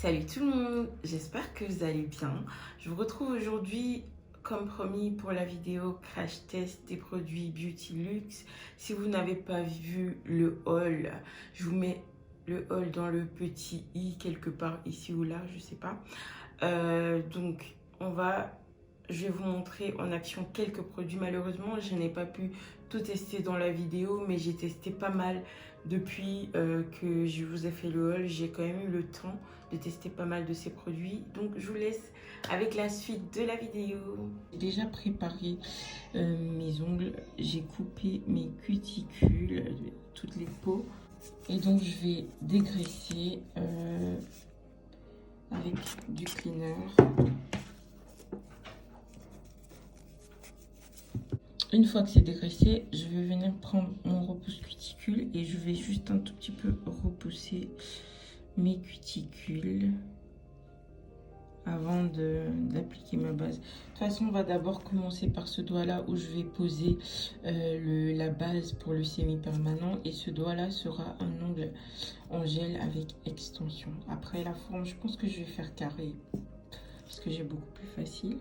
Salut tout le monde, j'espère que vous allez bien. Je vous retrouve aujourd'hui comme promis pour la vidéo crash test des produits Beauty Luxe. Si vous n'avez pas vu le haul, je vous mets le haul dans le petit i quelque part ici ou là, je sais pas. Donc je vais vous montrer en action quelques produits. Malheureusement, je n'ai pas pu tout tester dans la vidéo, mais j'ai testé pas mal depuis que je vous ai fait le haul. J'ai quand même eu le temps de tester pas mal de ces produits. Donc, je vous laisse avec la suite de la vidéo. J'ai déjà préparé mes ongles. J'ai coupé mes cuticules, toutes les peaux. Et donc, je vais dégraisser avec du cleaner. Une fois que c'est dégraissé, je vais venir prendre mon repousse cuticule et je vais juste un tout petit peu repousser mes cuticules avant d'appliquer ma base. De toute façon, on va d'abord commencer par ce doigt-là où je vais poser la base pour le semi-permanent, et ce doigt-là sera un ongle en gel avec extension. Après, la forme, je pense que je vais faire carré parce que j'ai beaucoup plus facile.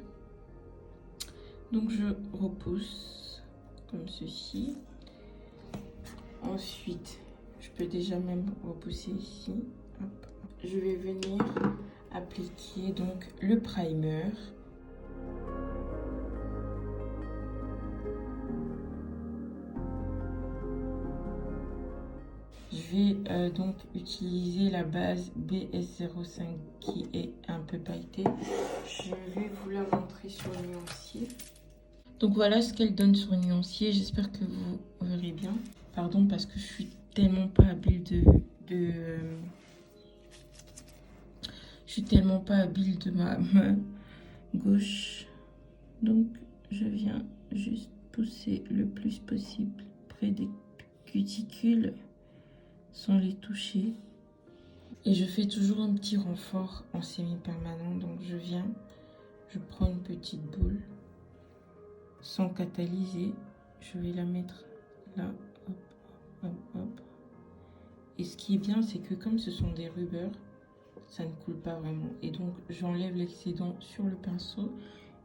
Donc, je repousse comme ceci. Ensuite, je peux déjà même repousser ici. Hop. Je vais venir appliquer donc le primer. Je vais donc utiliser la base BS05 qui est un peu pailletée. Je vais vous la montrer sur le nuancier. Donc voilà ce qu'elle donne sur le nuancier. J'espère que vous verrez bien. Pardon parce que je suis tellement pas habile je suis tellement pas habile de ma main gauche. Donc je viens juste pousser le plus possible près des cuticules sans les toucher. Et je fais toujours un petit renfort en semi-permanent. Donc je prends une petite boule sans catalyser. Je vais la mettre là, hop, hop, hop. Et ce qui est bien, c'est que comme ce sont des rubbers, ça ne coule pas vraiment. Et donc, j'enlève l'excédent sur le pinceau.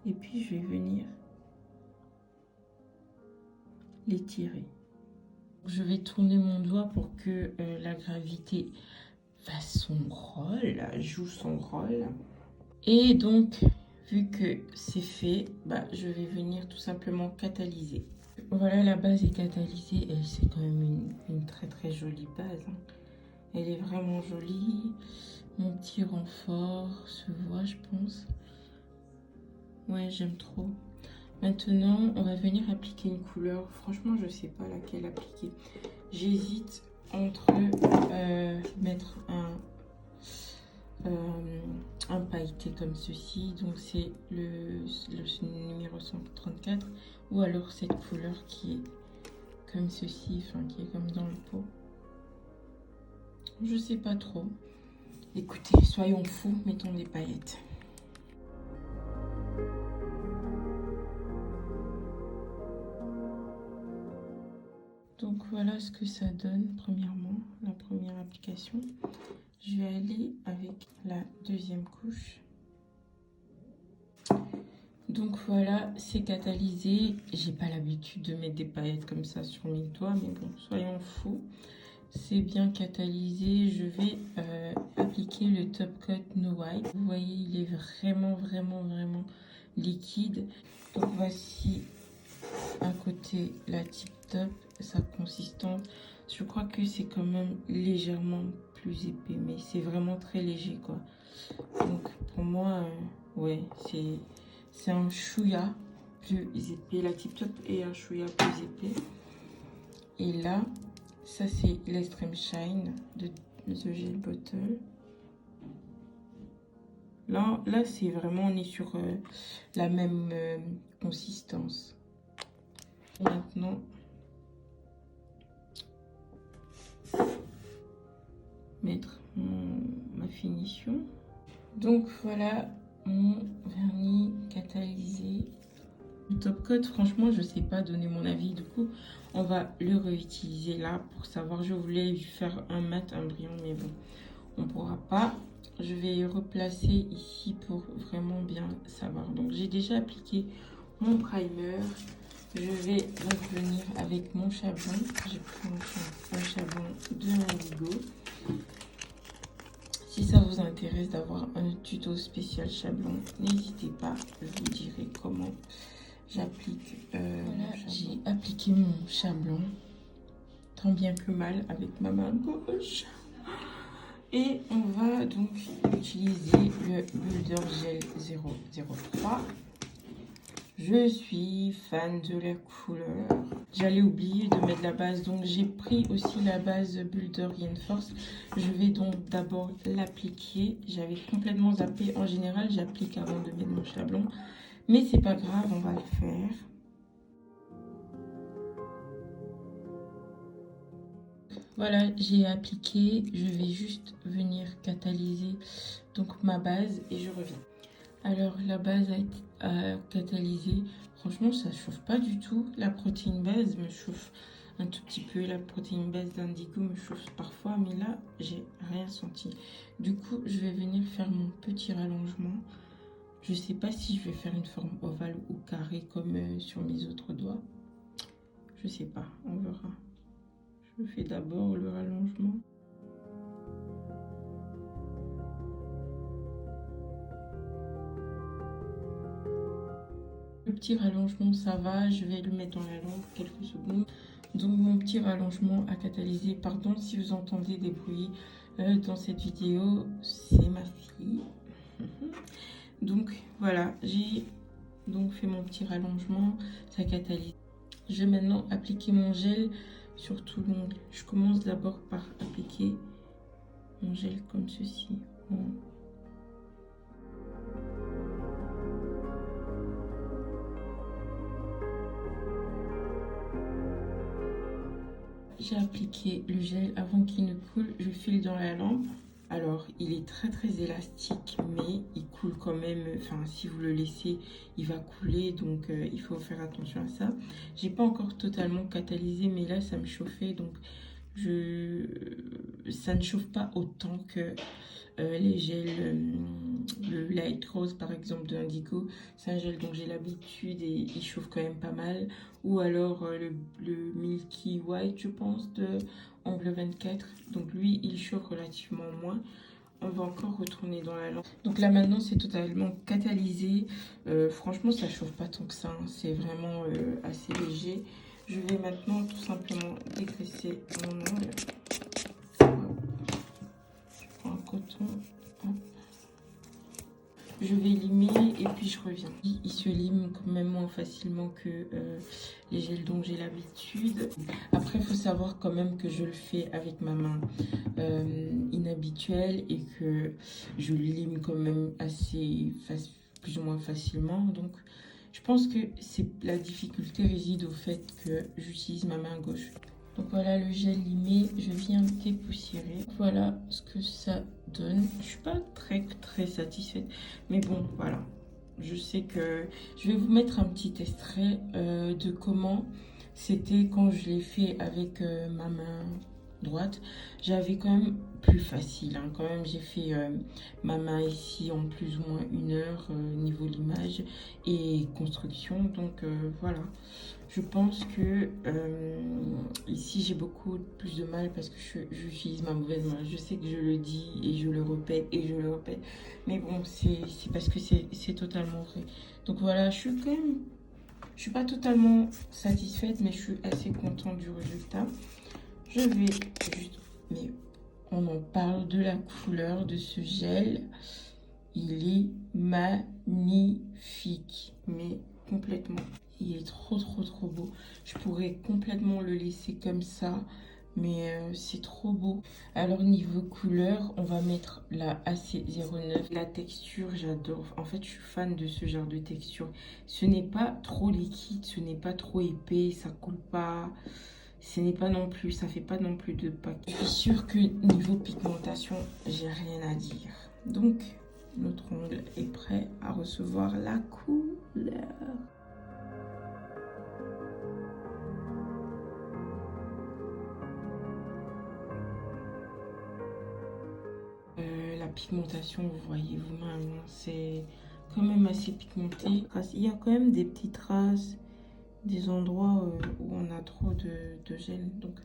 Et puis, je vais venir l'étirer. Je vais tourner mon doigt pour que la gravité fasse son rôle, joue son rôle. Et donc, vu que c'est fait, je vais venir tout simplement catalyser. Voilà, la base est catalysée et c'est quand même une très très jolie base. Elle est vraiment jolie. Mon petit renfort se voit, je pense. Ouais, j'aime trop. Maintenant, on va venir appliquer une couleur. Franchement, je sais pas laquelle appliquer. J'hésite entre mettre un pailleté comme ceci. Donc, c'est le numéro 134. Ou alors cette couleur qui est comme ceci, enfin qui est comme dans le pot. Je sais pas trop. Écoutez, soyons fous, mettons des paillettes. Donc voilà ce que ça donne premièrement, la première application. Je vais aller avec la deuxième couche. Donc voilà, c'est catalysé. J'ai pas l'habitude de mettre des paillettes comme ça sur mes doigts, mais bon, soyons fous. C'est bien catalysé. Je vais appliquer le top coat No Wipe. Vous voyez, il est vraiment liquide. Donc voici à côté la tip top, sa consistance. Je crois que c'est quand même légèrement plus épais, mais c'est vraiment très léger quoi. Donc pour moi, ouais, c'est un chouïa plus épais. La tip top est un chouïa plus épais. Et là, ça c'est l'Extreme Shine de The Gel Bottle. Là c'est vraiment, on est sur la même consistance. Maintenant, mettre ma finition. Donc voilà mon vernis catalysé. Le top coat, franchement, je sais pas donner mon avis. Du coup, on va le réutiliser là pour savoir. Je voulais lui faire un mat, un brillant, mais bon, on pourra pas. je vais replacer ici pour vraiment bien savoir. Donc j'ai déjà appliqué mon primer. Je vais donc venir avec mon chablon. J'ai pris un chablon de Indigo. Si ça vous intéresse d'avoir un tuto spécial chablon, n'hésitez pas, je vous dirai comment j'applique. Voilà, j'ai appliqué mon chablon tant bien que mal avec ma main gauche. Et on va donc utiliser le Builder Gel 003. Je suis fan de la couleur. J'allais oublier de mettre la base, donc j'ai pris aussi la base Builder Reinforce. Je vais donc d'abord l'appliquer. J'avais complètement zappé. En général, j'applique avant de mettre mon chablon. Mais c'est pas grave, on va le faire. Voilà, j'ai appliqué. Je vais juste venir catalyser donc ma base et je reviens. Alors la base a été catalysée. Franchement, ça chauffe pas du tout. La protéine base me chauffe un tout petit peu. La protéine base d'Indigo me chauffe parfois, mais là, j'ai rien senti. Du coup, je vais venir faire mon petit rallongement. Je sais pas si je vais faire une forme ovale ou carrée comme sur mes autres doigts. Je sais pas, on verra. Je fais d'abord le rallongement. Le petit rallongement, ça va. Je vais le mettre dans la lampe quelques secondes. Donc mon petit rallongement a catalysé. Pardon si vous entendez des bruits dans cette vidéo, c'est ma fille. Donc voilà, j'ai donc fait mon petit rallongement, ça catalyse. Je vais maintenant appliquer mon gel sur tout l'ongle. Je commence d'abord par appliquer mon gel comme ceci. J'ai appliqué le gel avant qu'il ne coule. Je file dans la lampe. Alors, il est très élastique, mais il coule quand même. Enfin, si vous le laissez, il va couler. Donc, il faut faire attention à ça. J'ai pas encore totalement catalysé, mais là, ça me chauffait. Donc, ça ne chauffe pas autant que les gels. Le Light Rose, par exemple, de Indigo. C'est un gel dont j'ai l'habitude et il chauffe quand même pas mal. Ou alors le Milky White, je pense, de Angle 24. Donc lui, il chauffe relativement moins. On va encore retourner dans la lampe. Donc là maintenant, c'est totalement catalysé. Franchement, ça chauffe pas tant que ça. Hein. C'est vraiment assez léger. Je vais maintenant tout simplement dégraisser mon ongle. Je prends un coton. Hop. Je vais limer et puis je reviens. Il se lime quand même moins facilement que les gels dont j'ai l'habitude. Après, il faut savoir quand même que je le fais avec ma main inhabituelle et que je le lime quand même assez plus ou moins facilement. Donc, je pense que la difficulté réside au fait que j'utilise ma main gauche. Donc voilà le gel limé, je viens dépoussiérer. Voilà ce que ça donne. Je suis pas très satisfaite, mais bon voilà. Je sais que je vais vous mettre un petit extrait de comment c'était quand je l'ai fait avec ma main droite. J'avais quand même plus facile. Hein. Quand même, j'ai fait ma main ici en plus ou moins 1 heure niveau limage et construction. Donc voilà. Je pense que ici j'ai beaucoup plus de mal parce que j'utilise ma mauvaise main. Je sais que je le dis et je le répète et je le répète. Mais bon, c'est parce que c'est totalement vrai. Donc voilà, je suis pas totalement satisfaite, mais je suis assez contente du résultat. Je vais juste, mais on en parle de la couleur de ce gel. Il est magnifique, mais complètement. Il est trop beau. Je pourrais complètement le laisser comme ça, mais c'est trop beau. Alors niveau couleur, on va mettre la AC09. La texture, j'adore. En fait, je suis fan de ce genre de texture. Ce n'est pas trop liquide, ce n'est pas trop épais, ça coule pas. Ce n'est pas non plus, ça fait pas non plus de pack. Je suis sûre que niveau pigmentation, j'ai rien à dire. Donc, notre ongle est prêt à recevoir la couleur. La pigmentation, vous voyez vous-même, hein, c'est quand même assez pigmenté. Il y a quand même des petites traces, des endroits où on a trop de gel. Donc,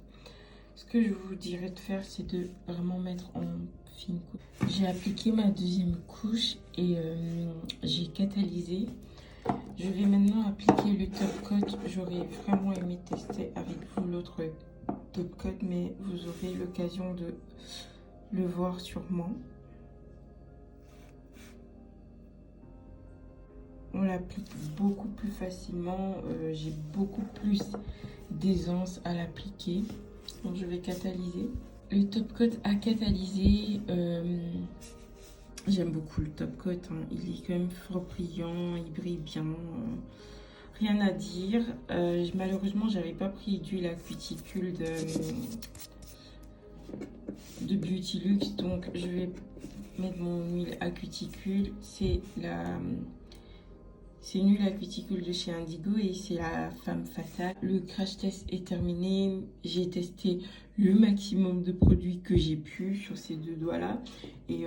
ce que je vous dirais de faire, c'est de vraiment mettre en fine couche. J'ai appliqué ma deuxième couche et j'ai catalysé. Je vais maintenant appliquer le top coat. J'aurais vraiment aimé tester avec vous l'autre top coat, mais vous aurez l'occasion de le voir sûrement. On l'applique beaucoup plus facilement. J'ai beaucoup plus d'aisance à l'appliquer. Donc je vais catalyser. Le top coat à catalyser. J'aime beaucoup le top coat, hein. Il est quand même fort brillant, il brille bien, rien à dire. Malheureusement, j'avais pas pris d'huile à cuticule de Beauty Luxe, donc je vais mettre mon huile à cuticule. C'est une huile à cuticule de chez Indigo et c'est la Femme Fatale. Le crash test est terminé. J'ai testé le maximum de produits que j'ai pu sur ces deux doigts-là. Et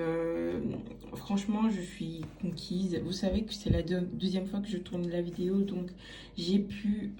franchement, je suis conquise. Vous savez que c'est la deuxième fois que je tourne la vidéo. Donc, j'ai pu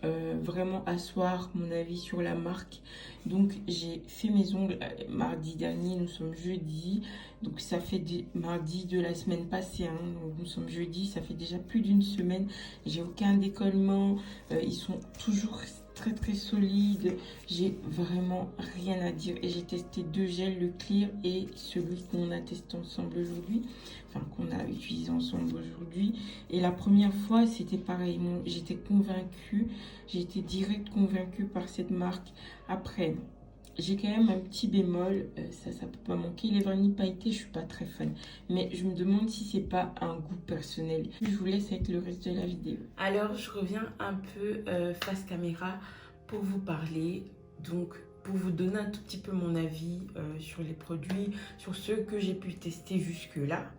vraiment asseoir mon avis sur la marque. Donc, j'ai fait mes ongles mardi dernier. Nous sommes jeudi. Donc, ça fait mardi de la semaine passée. Hein. Donc, nous sommes jeudi. Ça fait déjà plus d'une semaine. J'ai aucun décollement. Ils sont toujours très solides. J'ai vraiment rien à dire. Et j'ai testé deux gels, le Clear et celui qu'on a testé ensemble aujourd'hui. Enfin, qu'on a utilisé ensemble aujourd'hui. Et la première fois, c'était pareil. J'étais convaincue. J'ai été direct convaincue par cette marque. Après, j'ai quand même un petit bémol, ça peut pas manquer. Les vernis pailletés, je suis pas très fan. Mais je me demande si c'est pas un goût personnel. Je vous laisse avec le reste de la vidéo. Alors, je reviens un peu face caméra pour vous parler. Donc, pour vous donner un tout petit peu mon avis sur les produits, sur ceux que j'ai pu tester jusque-là.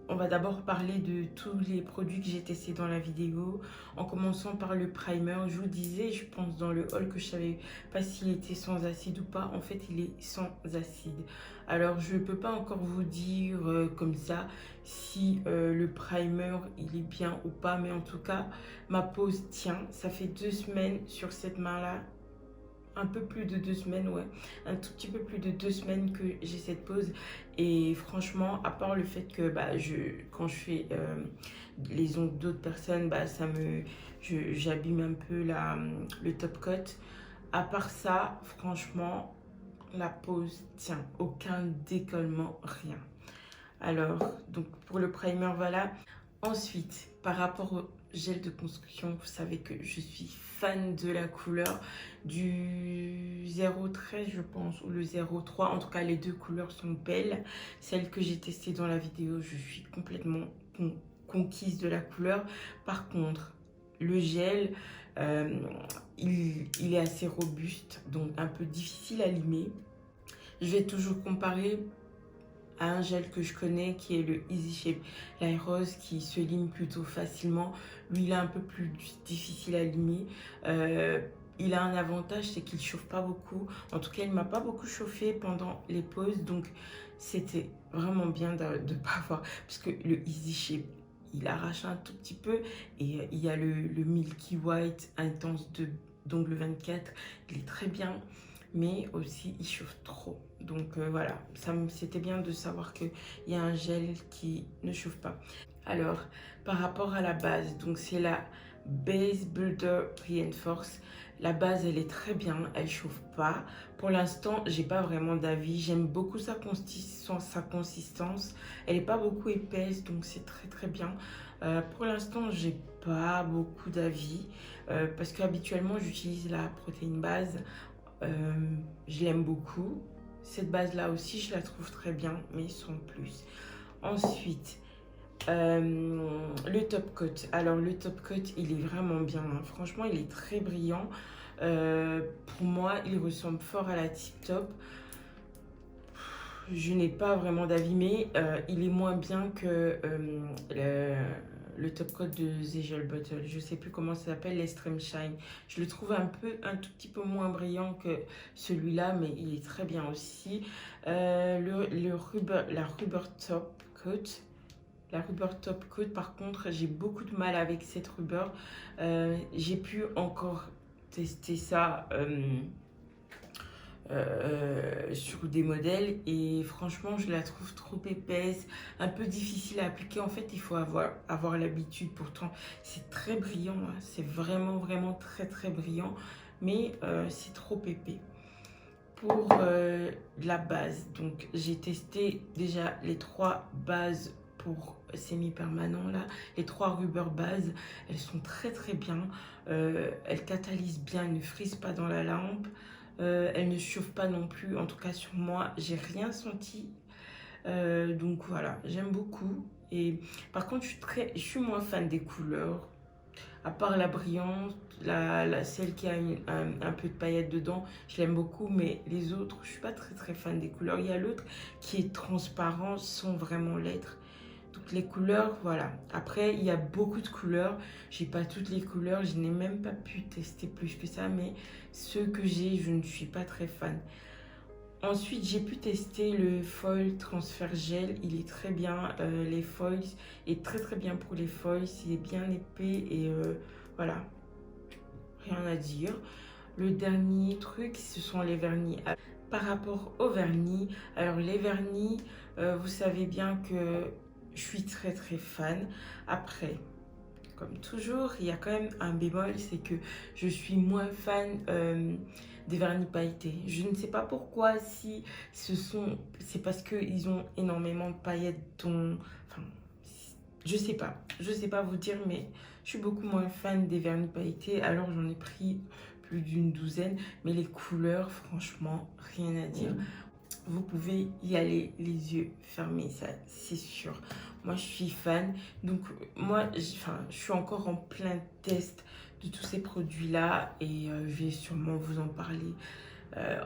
On va d'abord parler de tous les produits que j'ai testés dans la vidéo, en commençant par le primer. Je vous disais, je pense dans le haul, que je savais pas s'il était sans acide ou pas. En fait, il est sans acide. Alors, je ne peux pas encore vous dire comme ça si le primer, il est bien ou pas. Mais en tout cas, ma pose tient. Ça fait 2 semaines sur cette main-là. Un peu plus de 2 semaines, ouais, un tout petit peu plus de 2 semaines que j'ai cette pose. Et franchement, à part le fait que quand je fais les ongles d'autres personnes, j'abîme un peu le top coat. À part ça, franchement, la pose tient, aucun décollement, rien. Alors, donc pour le primer, voilà. Ensuite, par rapport au gel de construction, vous savez que je suis fan de la couleur du 013, je pense, ou le 03. En tout cas, les deux couleurs sont belles. Celle que j'ai testée dans la vidéo, je suis complètement conquise de la couleur. Par contre, le gel, il est assez robuste, donc un peu difficile à limer. Je vais toujours comparer à un gel que je connais qui est le Easy Shape Light Rose, qui se lime plutôt facilement. Lui, il est un peu plus difficile à limer. Il a un avantage, c'est qu'il ne chauffe pas beaucoup. En tout cas, il ne m'a pas beaucoup chauffé pendant les pauses. Donc, c'était vraiment bien de ne pas avoir... Parce que le Easy Shape, il arrache un tout petit peu. Et il y a le Milky White Intense d'Ongle 24. Il est très bien. Mais aussi, il chauffe trop. Donc voilà, c'était bien de savoir qu'il y a un gel qui ne chauffe pas. Alors, par rapport à la base, donc c'est la Base Builder Reinforce. La base, elle est très bien, elle chauffe pas. Pour l'instant, j'ai pas vraiment d'avis. J'aime beaucoup sa consistance. Elle est pas beaucoup épaisse, donc c'est très bien. Pour l'instant, j'ai pas beaucoup d'avis parce qu'habituellement, j'utilise la protéine base. Je l'aime beaucoup. Cette base là aussi, je la trouve très bien, mais sans plus. Ensuite, le top coat. Alors le top coat, il est vraiment bien, hein. Franchement, il est très brillant. Pour moi, il ressemble fort à la Tip Top. Je n'ai pas vraiment d'avis, mais il est moins bien que le top coat de The Gel Bottle. Je sais plus comment ça s'appelle, l'Extreme Shine. Je le trouve un tout petit peu moins brillant que celui-là, mais il est très bien aussi. La Rubber Top Coat. La Rubber Top Coat, par contre, j'ai beaucoup de mal avec cette rubber. J'ai pu encore tester ça sur des modèles et franchement, je la trouve trop épaisse, un peu difficile à appliquer. En fait, il faut avoir l'habitude. Pourtant, c'est très brillant, hein. C'est vraiment très brillant, mais c'est trop épais. Pour la base, donc j'ai testé déjà les 3 bases pour semi-permanent là, les 3 rubber bases, elles sont très bien, elles catalysent bien, elles ne frisent pas dans la lampe, elles ne chauffent pas non plus, en tout cas sur moi, j'ai rien senti, donc voilà, j'aime beaucoup. Et par contre, je suis moins fan des couleurs. À part la brillante, celle qui a un peu de paillettes dedans, je l'aime beaucoup, mais les autres, je suis pas très fan des couleurs. Il y a l'autre qui est transparent sans vraiment l'être. Donc les couleurs, voilà. Après, il y a beaucoup de couleurs. J'ai pas toutes les couleurs, je n'ai même pas pu tester plus que ça, mais ceux que j'ai, je ne suis pas très fan. Ensuite, j'ai pu tester le foil transfer gel. Il est très bien. Les foils est très bien pour les foils. Il est bien épais et voilà, rien à dire. Le dernier truc, ce sont les vernis. Par rapport aux vernis, alors les vernis, vous savez bien que je suis très fan. Après, comme toujours, il y a quand même un bémol, c'est que je suis moins fan des vernis pailletés. Je ne sais pas pourquoi, si c'est parce qu'ils ont énormément de paillettes dont... Enfin, je sais pas vous dire, mais je suis beaucoup moins fan des vernis pailletés. Alors j'en ai pris plus d'une douzaine, mais les couleurs, franchement, rien à dire. Vous pouvez y aller les yeux fermés, ça c'est sûr. Moi je suis fan, donc moi je suis encore en plein test de tous ces produits là et je vais sûrement vous en parler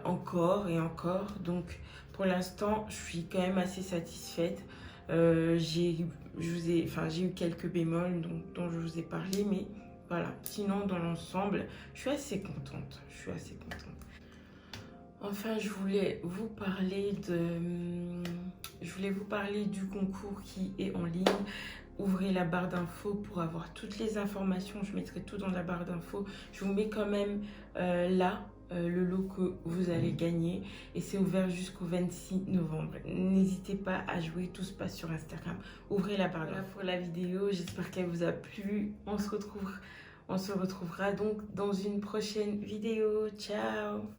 encore et encore. Donc pour l'instant je suis quand même assez satisfaite. J'ai eu quelques bémols dont je vous ai parlé, mais voilà, sinon dans l'ensemble je suis assez contente. Enfin, je voulais vous parler du concours qui est en ligne. Ouvrez la barre d'infos pour avoir toutes les informations. Je mettrai tout dans la barre d'infos. Je vous mets quand même le lot que vous allez gagner. Et c'est ouvert jusqu'au 26 novembre. N'hésitez pas à jouer. Tout se passe sur Instagram. Ouvrez la barre d'infos. Voilà pour la vidéo. J'espère qu'elle vous a plu. On se retrouvera donc dans une prochaine vidéo. Ciao!